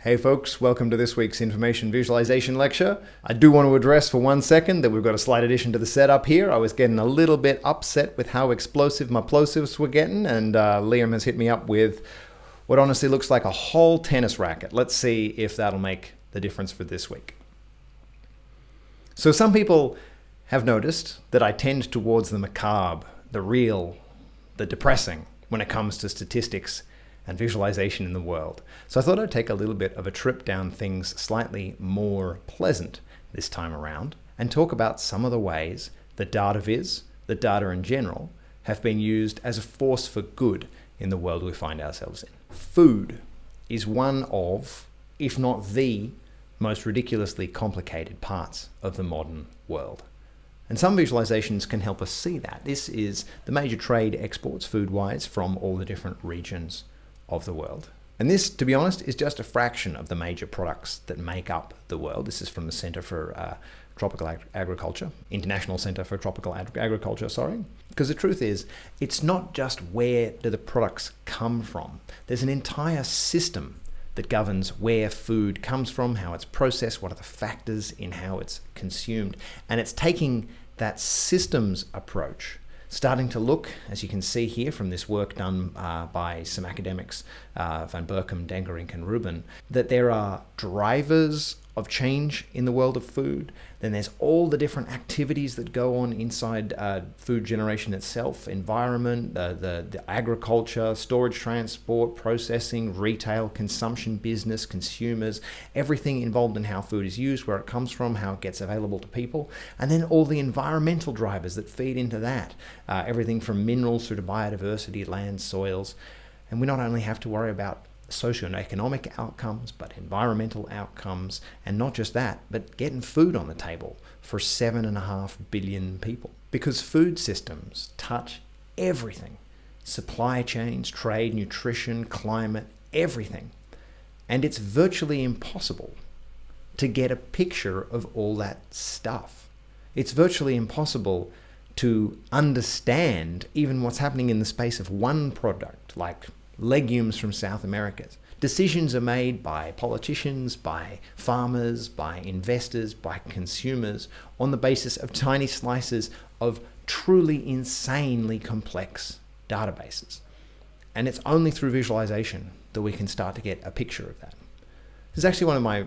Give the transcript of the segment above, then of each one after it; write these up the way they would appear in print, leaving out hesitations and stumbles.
Hey folks, welcome to this week's information visualization lecture. I do want to address for 1 second that we've got a slight addition to the setup here. I was getting a little bit upset with how explosive my plosives were getting, and Liam has hit me up with what honestly looks like a whole tennis racket. Let's see if that'll make the difference for this week. So some people have noticed that I tend towards the macabre, the real, the depressing when it comes to statistics and visualization in the world. So I thought I'd take a little bit of a trip down things slightly more pleasant this time around and talk about some of the ways that Datavis, the data in general, have been used as a force for good in the world we find ourselves in. Food is one of, if not the, most ridiculously complicated parts of the modern world. And some visualizations can help us see that. This is the major trade exports food-wise from all the different regions of the world. And this, to be honest, is just a fraction of the major products that make up the world. This is from the Center for Tropical Agriculture, International Center for Tropical Agriculture, sorry. Because the truth is, it's not just where do the products come from. There's an entire system that governs where food comes from, how it's processed, what are the factors in how it's consumed. And it's taking that systems approach, starting to look, as you can see here from this work done by some academics, Van Berkem, Dengerink, and Rubin, that there are drivers of change in the world of food. Then there's all the different activities that go on inside food generation itself, environment, the agriculture, storage, transport, processing, retail, consumption, business, consumers, everything involved in how food is used, where it comes from, how it gets available to people, and then all the environmental drivers that feed into that, everything from minerals through to biodiversity, land, soils. And we not only have to worry about socioeconomic outcomes, but environmental outcomes, and not just that, but getting food on the table for 7.5 billion people. Because food systems touch everything: supply chains, trade, nutrition, climate, everything. And it's virtually impossible to get a picture of all that stuff. It's virtually impossible to understand even what's happening in the space of one product, like legumes from South America. Decisions are made by politicians, by farmers, by investors, by consumers on the basis of tiny slices of truly insanely complex databases. And it's only through visualization that we can start to get a picture of that. This is actually one of my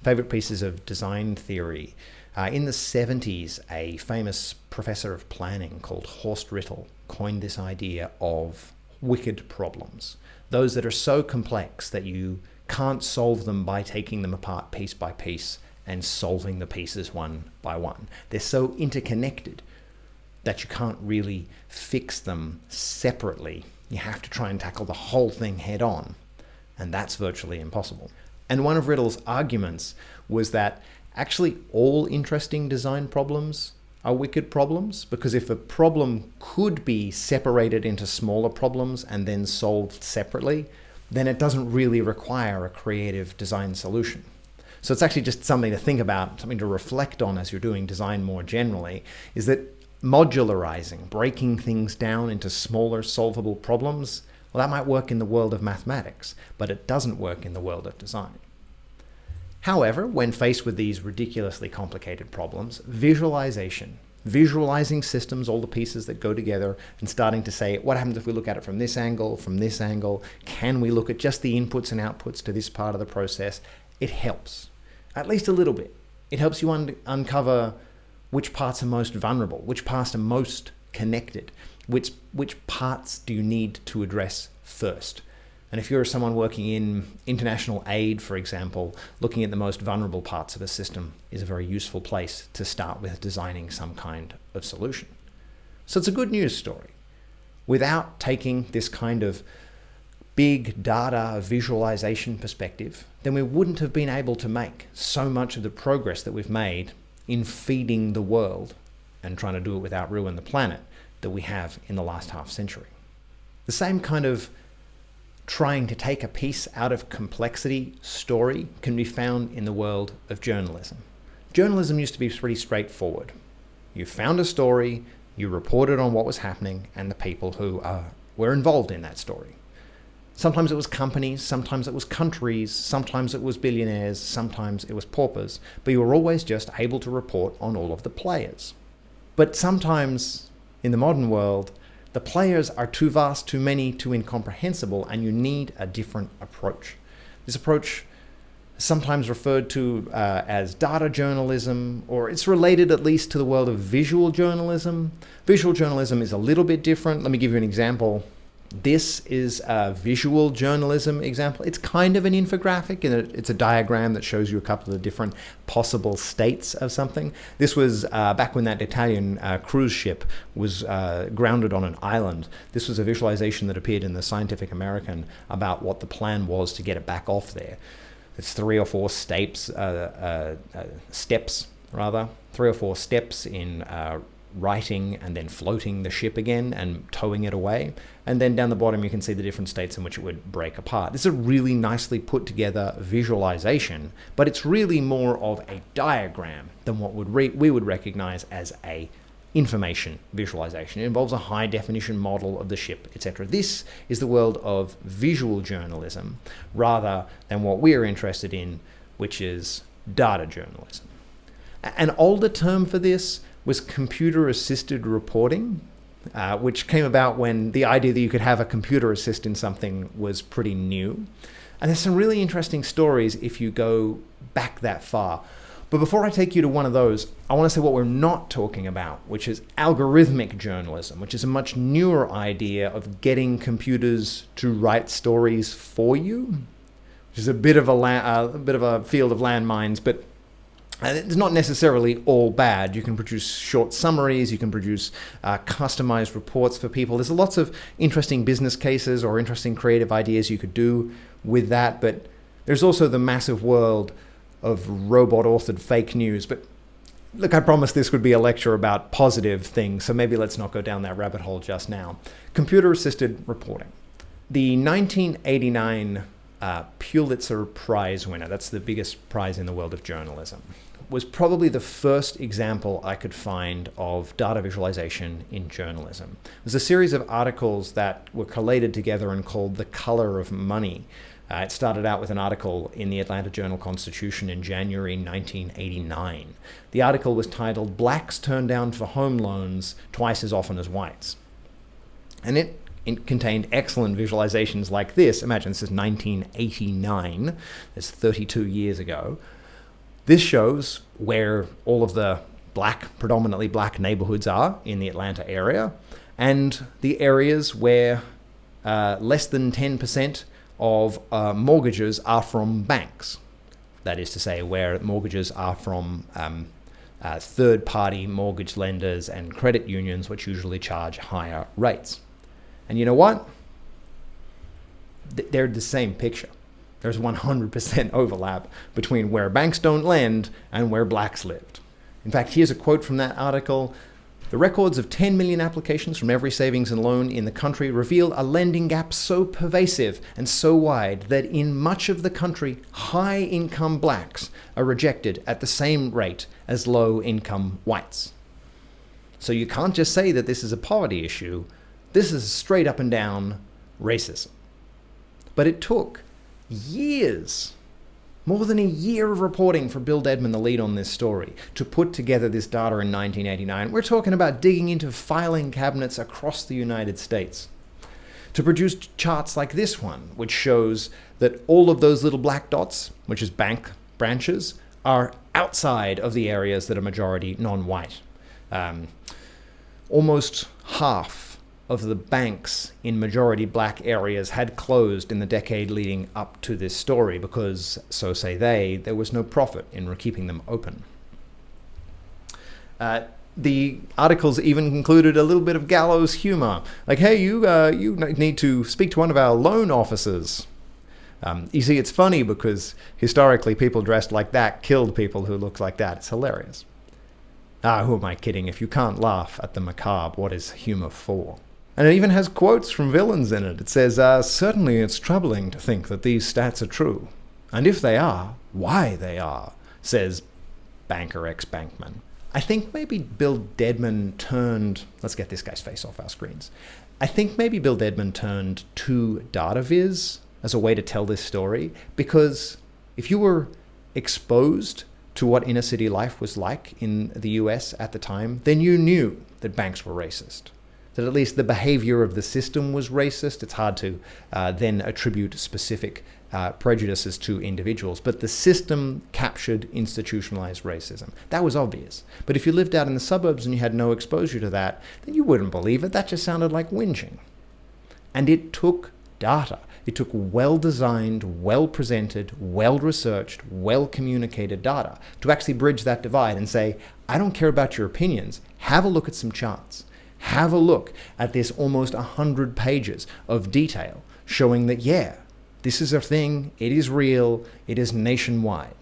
favorite pieces of design theory. In the 70s, a famous professor of planning called Horst Rittel coined this idea of wicked problems, those that are so complex that you can't solve them by taking them apart piece by piece and solving the pieces one by one. They're so interconnected that you can't really fix them separately. You have to try and tackle the whole thing head on, and that's virtually impossible. And one of Rittel's arguments was that actually all interesting design problems are wicked problems, because if a problem could be separated into smaller problems and then solved separately, then it doesn't really require a creative design solution. So it's actually just something to think about, something to reflect on as you're doing design more generally, is that modularizing, breaking things down into smaller solvable problems, well, that might work in the world of mathematics, but it doesn't work in the world of design. However, when faced with these ridiculously complicated problems, visualizing systems, all the pieces that go together, and starting to say, what happens if we look at it from this angle, can we look at just the inputs and outputs to this part of the process? It helps, at least a little bit. It helps you uncover which parts are most vulnerable, which parts are most connected, which parts do you need to address first. And if you're someone working in international aid, for example, looking at the most vulnerable parts of a system is a very useful place to start with designing some kind of solution. So it's a good news story. Without taking this kind of big data visualization perspective, then we wouldn't have been able to make so much of the progress that we've made in feeding the world and trying to do it without ruining the planet that we have in the last half century. The same kind of trying to take a piece out of complexity story can be found in the world of journalism. Journalism used to be pretty straightforward. You found a story, you reported on what was happening and the people who were involved in that story. Sometimes it was companies, sometimes it was countries, sometimes it was billionaires, sometimes it was paupers, but you were always just able to report on all of the players. But sometimes in the modern world, the players are too vast, too many, too incomprehensible, and you need a different approach. This approach is sometimes referred to as data journalism, or it's related at least to the world of visual journalism. Visual journalism is a little bit different. Let me give you an example. This is a visual journalism example. It's kind of an infographic, and it's a diagram that shows you a couple of different possible states of something. This was back when that Italian cruise ship was grounded on an island. This was a visualization that appeared in the Scientific American about what the plan was to get it back off there. It's 3 or 4 steps in righting and then floating the ship again and towing it away. And then down the bottom you can see the different states in which it would break apart. This is a really nicely put together visualization, but it's really more of a diagram than what we would recognize as a information visualization. It involves a high definition model of the ship, etc. This is the world of visual journalism rather than what we're interested in, which is data journalism. An older term for this was computer-assisted reporting, which came about when the idea that you could have a computer assist in something was pretty new. And there's some really interesting stories if you go back that far. But before I take you to one of those, I want to say what we're not talking about, which is algorithmic journalism, which is a much newer idea of getting computers to write stories for you, which is a bit of a field of landmines, but it's not necessarily all bad. You can produce short summaries, you can produce customized reports for people. There's lots of interesting business cases or interesting creative ideas you could do with that, but there's also the massive world of robot-authored fake news. But look, I promised this would be a lecture about positive things, so maybe let's not go down that rabbit hole just now. Computer-assisted reporting. The 1989 Pulitzer Prize winner, that's the biggest prize in the world of journalism, was probably the first example I could find of data visualization in journalism. It was a series of articles that were collated together and called The Color of Money. It started out with an article in the Atlanta Journal-Constitution in January 1989. The article was titled, "Blacks Turned Down for Home Loans Twice as Often as Whites." And it contained excellent visualizations like this. Imagine this is 1989. That's 32 years ago. This shows where all of the predominantly black neighborhoods are in the Atlanta area, and the areas where less than 10% of mortgages are from banks. That is to say, where mortgages are from third-party mortgage lenders and credit unions, which usually charge higher rates. And you know what? They're the same picture. There's 100% overlap between where banks don't lend and where blacks lived. In fact, here's a quote from that article. "The records of 10 million applications from every savings and loan in the country reveal a lending gap so pervasive and so wide that in much of the country, high-income blacks are rejected at the same rate as low-income whites." So you can't just say that this is a poverty issue. This is straight up and down racism. But it took years, more than a year of reporting for Bill Dedman, the lead on this story, to put together this data in 1989. We're talking about digging into filing cabinets across the United States to produce charts like this one, which shows that all of those little black dots, which is bank branches, are outside of the areas that are majority non-white. Almost half of the banks in majority black areas had closed in the decade leading up to this story because, so say they, there was no profit in keeping them open. The articles even included a little bit of gallows humor, like, "Hey, you need to speak to one of our loan officers." You see, it's funny because historically people dressed like that killed people who looked like that. It's hilarious. Who am I kidding? If you can't laugh at the macabre, what is humor for? And it even has quotes from villains in it. It says, "Certainly it's troubling to think that these stats are true. And if they are, why they are," says banker ex-bankman. I think maybe Bill Dedman turned, let's get this guy's face off our screens. I think maybe Bill Dedman turned to Datavis as a way to tell this story, because if you were exposed to what inner city life was like in the US at the time, then you knew that banks were racist, that at least the behavior of the system was racist. It's hard to then attribute specific prejudices to individuals, but the system captured institutionalized racism. That was obvious. But if you lived out in the suburbs and you had no exposure to that, then you wouldn't believe it. That just sounded like whinging. And it took data. It took well-designed, well-presented, well-researched, well-communicated data to actually bridge that divide and say, I don't care about your opinions. Have a look at some charts. Have a look at this almost 100 pages of detail showing that, yeah, this is a thing, it is real, it is nationwide.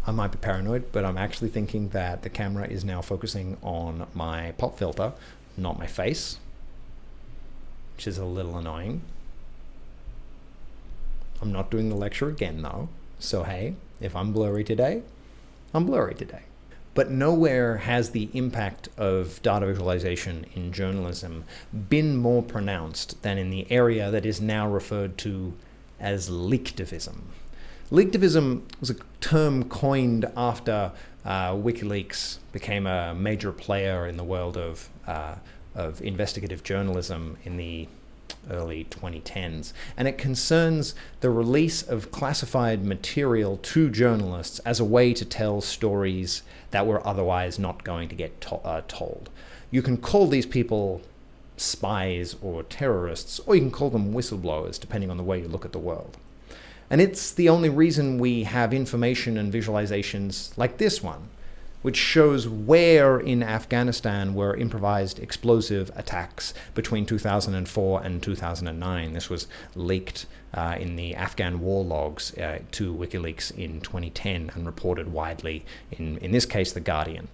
I might be paranoid, but I'm actually thinking that the camera is now focusing on my pop filter, not my face, which is a little annoying. I'm not doing the lecture again though, so hey, if I'm blurry today, I'm blurry today. But nowhere has the impact of data visualization in journalism been more pronounced than in the area that is now referred to as Leaktivism. Leaktivism was a term coined after WikiLeaks became a major player in the world of investigative journalism in the early 2010s, and it concerns the release of classified material to journalists as a way to tell stories that were otherwise not going to get told. You can call these people spies or terrorists, or you can call them whistleblowers, depending on the way you look at the world. And it's the only reason we have information and visualizations like this one, which shows where in Afghanistan were improvised explosive attacks between 2004 and 2009. This was leaked in the Afghan war logs to WikiLeaks in 2010 and reported widely in this case, The Guardian.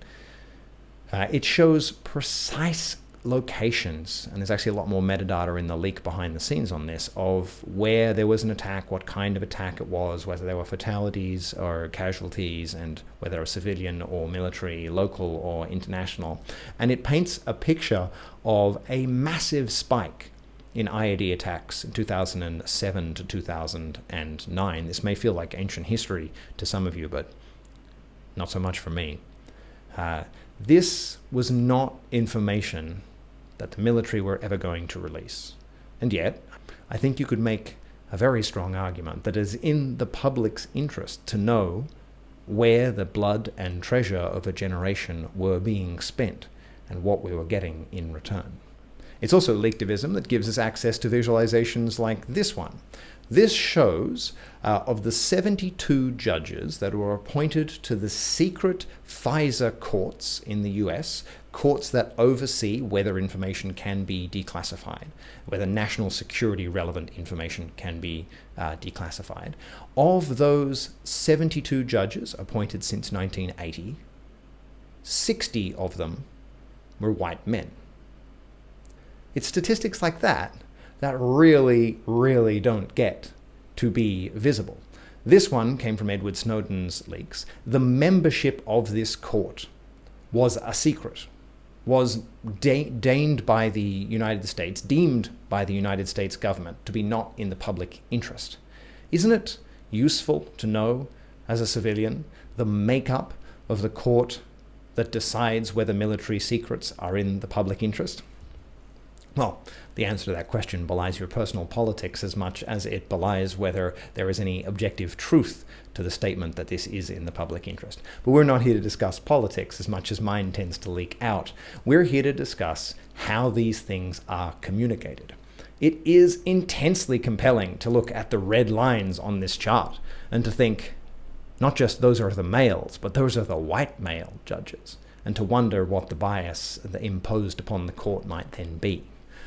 It shows precise locations, and there's actually a lot more metadata in the leak behind the scenes on this, of where there was an attack, what kind of attack it was, whether there were fatalities or casualties, and whether a civilian or military, local or international. And it paints a picture of a massive spike in IED attacks in 2007 to 2009. This may feel like ancient history to some of you, but not so much for me. This was not information that the military were ever going to release. And yet, I think you could make a very strong argument that it is in the public's interest to know where the blood and treasure of a generation were being spent and what we were getting in return. It's also Leaktivism that gives us access to visualizations like this one. This shows of the 72 judges that were appointed to the secret FISA courts in the US, courts that oversee whether information can be declassified, whether national security relevant information can be declassified. Of those 72 judges appointed since 1980, 60 of them were white men. It's statistics like that that really, really don't get to be visible. This one came from Edward Snowden's leaks. The membership of this court was a secret, was deemed by the United States government to be not in the public interest. Isn't it useful to know, as a civilian, the makeup of the court that decides whether military secrets are in the public interest? Well, the answer to that question belies your personal politics as much as it belies whether there is any objective truth to the statement that this is in the public interest. But we're not here to discuss politics as much as mine tends to leak out. We're here to discuss how these things are communicated. It is intensely compelling to look at the red lines on this chart and to think, not just those are the males, but those are the white male judges, and to wonder what the bias imposed upon the court might then be.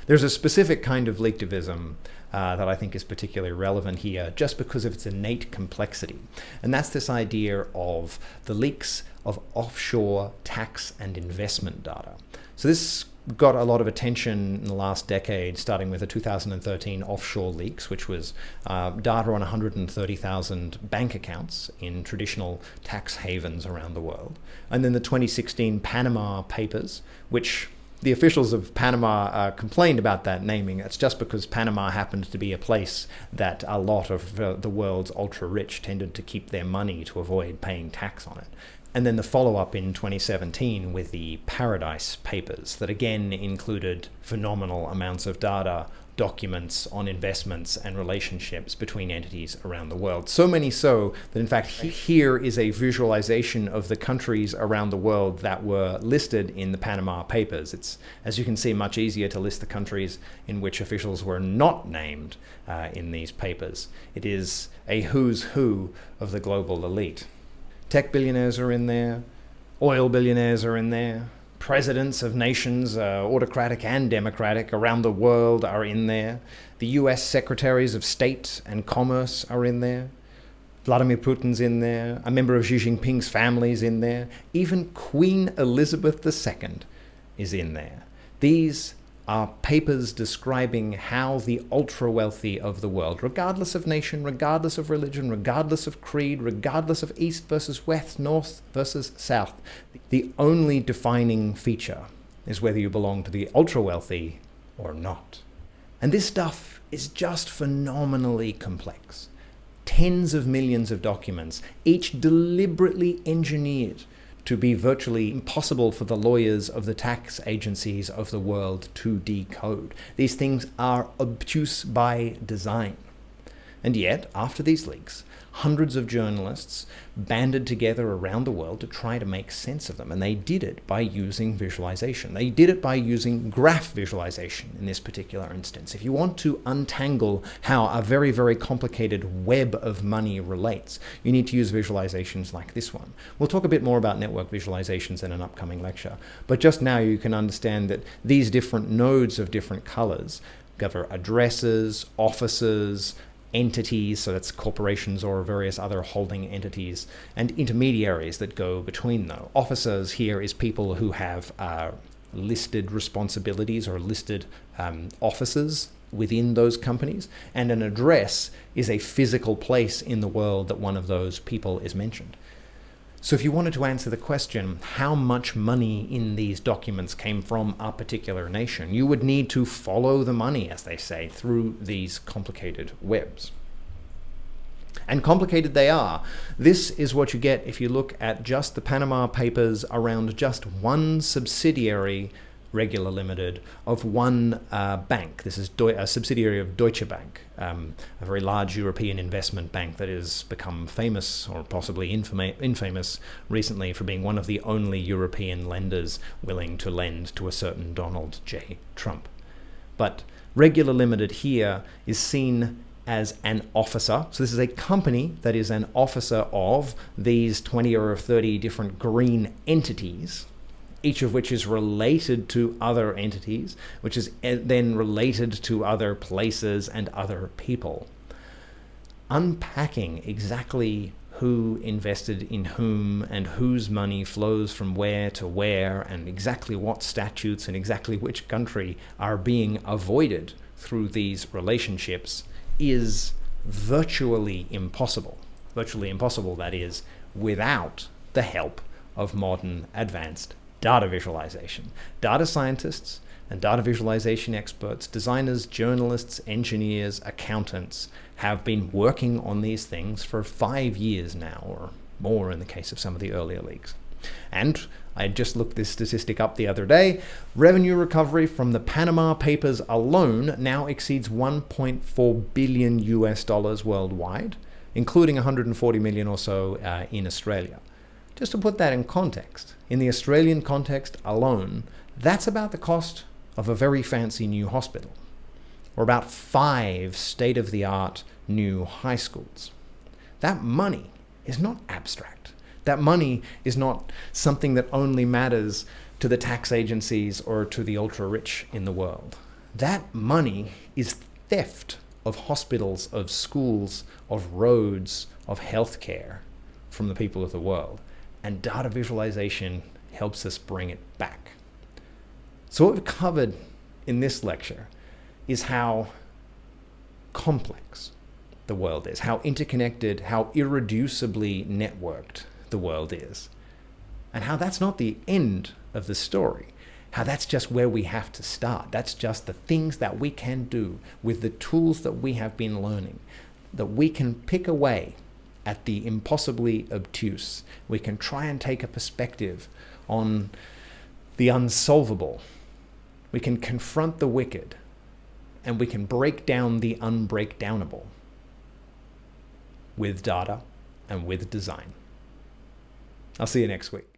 There's a specific kind of Leaktivism that I think is particularly relevant here just because of its innate complexity. And that's this idea of the leaks of offshore tax and investment data. So this got a lot of attention in the last decade, starting with the 2013 offshore leaks, which was data on 130,000 bank accounts in traditional tax havens around the world. And then the 2016 Panama Papers, which the officials of Panama complained about that naming. It's just because Panama happened to be a place that a lot of the world's ultra-rich tended to keep their money to avoid paying tax on it. And then the follow-up in 2017 with the Paradise Papers that again included phenomenal amounts of data, documents on investments and relationships between entities around the world. So many so that in fact here is a visualization of the countries around the world that were listed in the Panama Papers. It's, as you can see, much easier to list the countries in which officials were not named in these papers. It is a who's who of the global elite. Tech billionaires are in there, oil billionaires are in there, presidents of nations, autocratic and democratic, around the world are in there. The US secretaries of state and commerce are in there. Vladimir Putin's in there. A member of Xi Jinping's family is in there. Even Queen Elizabeth II is in there. These are papers describing how the ultra-wealthy of the world, regardless of nation, regardless of religion, regardless of creed, regardless of east versus west, north versus south, the only defining feature is whether you belong to the ultra-wealthy or not. And this stuff is just phenomenally complex. Tens of millions of documents, each deliberately engineered to be virtually impossible for the lawyers of the tax agencies of the world to decode. These things are obtuse by design. And yet, after these leaks, hundreds of journalists banded together around the world to try to make sense of them. And they did it by using visualization. They did it by using graph visualization in this particular instance. If you want to untangle how a very, very complicated web of money relates, you need to use visualizations like this one. We'll talk a bit more about network visualizations in an upcoming lecture. But just now you can understand that these different nodes of different colors cover addresses, offices, entities, so that's corporations or various other holding entities, and intermediaries that go between them. Officers here is people who have listed responsibilities or listed offices within those companies, and an address is a physical place in the world that one of those people is mentioned. So if you wanted to answer the question, how much money in these documents came from a particular nation, you would need to follow the money, as they say, through these complicated webs. And complicated they are. This is what you get if you look at just the Panama Papers around just one subsidiary, Regular Limited, of one bank. This is a subsidiary of Deutsche Bank, a very large European investment bank that has become famous, or possibly infamous, recently for being one of the only European lenders willing to lend to a certain Donald J. Trump. But Regular Limited here is seen as an officer. So this is a company that is an officer of these 20 or 30 different green entities, each of which is related to other entities, which is then related to other places and other people. Unpacking exactly who invested in whom and whose money flows from where to where, and exactly what statutes and exactly which country are being avoided through these relationships is virtually impossible. Virtually impossible, that is, without the help of modern advanced data visualization. Data scientists and data visualization experts, designers, journalists, engineers, accountants have been working on these things for 5 years now, or more in the case of some of the earlier leaks. And I just looked this statistic up the other day. Revenue recovery from the Panama Papers alone now exceeds $1.4 billion worldwide, including 140 million or so in Australia. Just to put that in context, in the Australian context alone, that's about the cost of a very fancy new hospital, or about 5 state-of-the-art new high schools. That money is not abstract. That money is not something that only matters to the tax agencies or to the ultra-rich in the world. That money is theft of hospitals, of schools, of roads, of healthcare from the people of the world. And data visualization helps us bring it back. So what we've covered in this lecture is how complex the world is, how interconnected, how irreducibly networked the world is, and how that's not the end of the story, how that's just where we have to start. That's just the things that we can do with the tools that we have been learning, that we can pick away at the impossibly obtuse. We can try and take a perspective on the unsolvable. We can confront the wicked, and we can break down the unbreakdownable with data and with design. I'll see you next week.